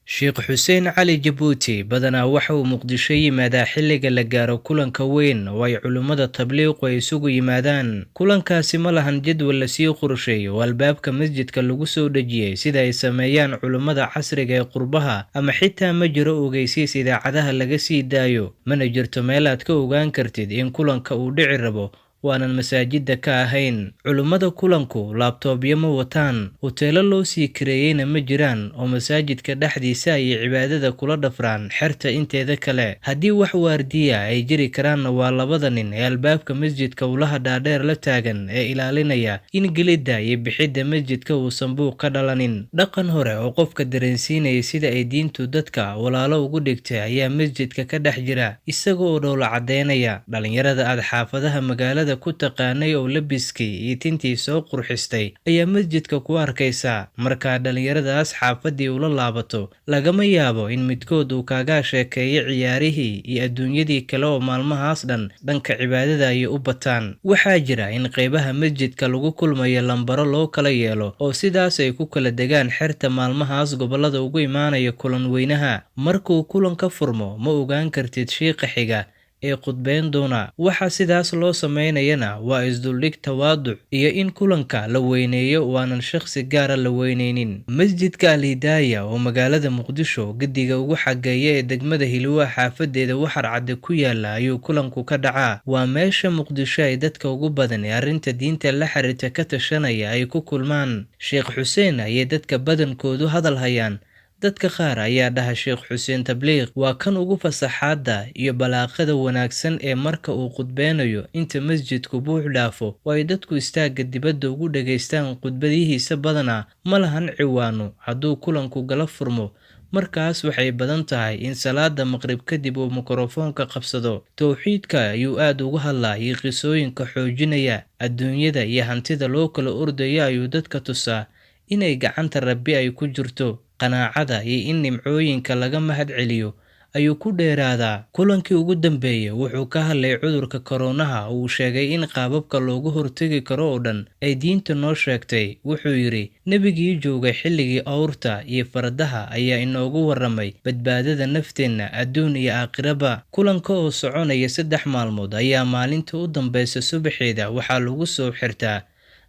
Sheekh Xuseen Cali Jabuuti badanaa waxa uu Muqdisho yimaadaa xilliga la gaaro kulanka weyn oo ay culimmada tabliiqu ay isugu yimaadaan. Kulankaasi ma lahan jadwal la sii qorsheeyo oo albaabka masjidka lagu soo dhejiyay sida ay sameeyaan culimmada casriga ee qurbaha, ama xitaa ma jiro ogeysiis idaacadaha laga sii daayo. Mana jirto meel aad ka ogaan kartid in kulanka uu dhici rabo waanan masaajidda ka ahayn. Culimmada kulanku laabtoobyo ma wataan, hoteelo loo sii kireeyeyna ma jiraan oo masaajidka dhexdiisa ayay cibaadada kula dhafraan xerta inteeda kale. Haddii wax waardiya ay jiri karaanna waa labada nin ee albaabka masjidka ulaha dhaadheer la taagan ee ilaalinaya in gelidda iyo bixidda masjidka uusan buuq ka dhalanin. Dhaqan hore oo qofka dareensiinaya sida ay diintu dadka walaalo ugu dhigtay ayaa masjidka ka dhex jira, isaga oo dhoola caddeynaya. Dhalinyarada aad xaafadaha magaalada ku taqaanay oo labiskii iyo tintii soo qurxistay ayaa masjidka ku arkaysa. Markaa dhalinyaradaas xaafadii ula laabato, lagama yaabo in midkood uu kaaga sheekeeyo ciyaarihii iyo adduunyadii kale oo maalmahaas dhan dhanka cibaadada ay u bataan. Waxaa jira in qaybaha masjidka lagu kulmayo lambaro loo kala yeelo oo sidaas ay ku kala degaan xerta maalmahaas gobolada ugu imaanaya kulan weynaha. Markuu kulan ka furmo ma ogaan kartid shiiqa xiga ee khudbeyn doona. Waxa sidaas loo sameynayana waa isduldhig tawaaduc iyo in kulanka la weyneeyo waanan shakhsi gaara la weyneynin. Masjidka Al-Hidaaya oo magaalada Muqdisho gediga ugu xageeya ee degmada Hilwa xaafadeeda Waxar Cadde ku yaala ayuu kulanku ka dhacaa. Waa meesha Muqdisho ay dadka ugu badan ee arrinta diinta la xiriirta ka tashanaya ay ku kulmaan. Sheekh Xuseen ayay dadka badankoodu hadal hayaan. Dadka qaar ayaa dhaha Sheekh Xuseen tabliiq waa kan ugu fasaxaada iyo balaaqada wanaagsan ee marka uu khudbeynayo inta masjidku buux dhaafo oo ay dadku istaaga dibadda ugu dhageystaan khudbadihiisa. Badanaa ma lahan ciwaano. Hadduu kulanku gala furmo, markaas waxay badan tahay in salaada maqrib kadib uu mikrofoonka qabsado. Towxiidka ayuu aad uga hadlaa iyo qisooyinka xoojinaya adduunyada iyo hantida loo kala ordayo ayuu dadka tusaa inay gacanta Rabbi ay ku jirto. Qanaacada iyo in nimcooyinka laga mahad celiyo ayuu ku dheeraadaa. Kulankii ugu dambeeyay wuxuu ka hadlay cudurka koronaha oo uu sheegay in qaababka looga hortagi karo oo dhan ay diinta noo sheegtay. Wuxuu yidhi, nebigii joogay xilligii awrta iyo fardaha ayaa inoogu warramay badbaadada nafteenna adduun iyo aakhiraba. Kulanka oo soconaya 3 maalmood ayaa maalinta u dambeysa subaxeeda waxaa lagu soo xirtaa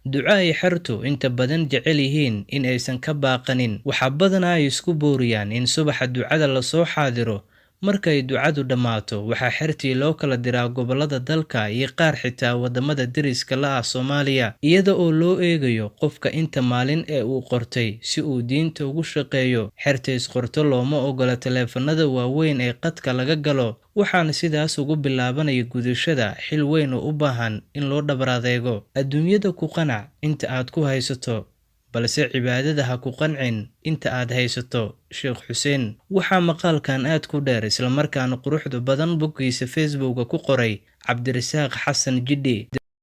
duco ay xertu inta badan jecel yihiin in aysan ka baaqanin. Waxaa badanaa ay isku booriyaan in subaxa ducada la soo xaadiro. Markay ducadu dhammaato, waxaa xertii loo kala diraa gobolada dalka iyo qaar xitaa wadamada deriska la ah Soomaaliya, iyada oo loo eegayo qofka inta maalin ee uu qortay si uu diinta ugu shaqeeyo. Xerta isqorto looma ogola taleefanada waaweyn ee qadka laga galo, waxaana sidaas ugu bilaabanaya gudashada xil weyn oo u baahan in loo dhabar adeego. Adduunyada ku qanac inta aad ku haysato, balse cibaadada ha ku qancin inta aad haysato. Sheekh Xuseen waxaa maqaalkan aad ku dheer isla markaana quruxda badan boggiisa Facebook ku qoray Cabdirasaaq Xasan Jidhi.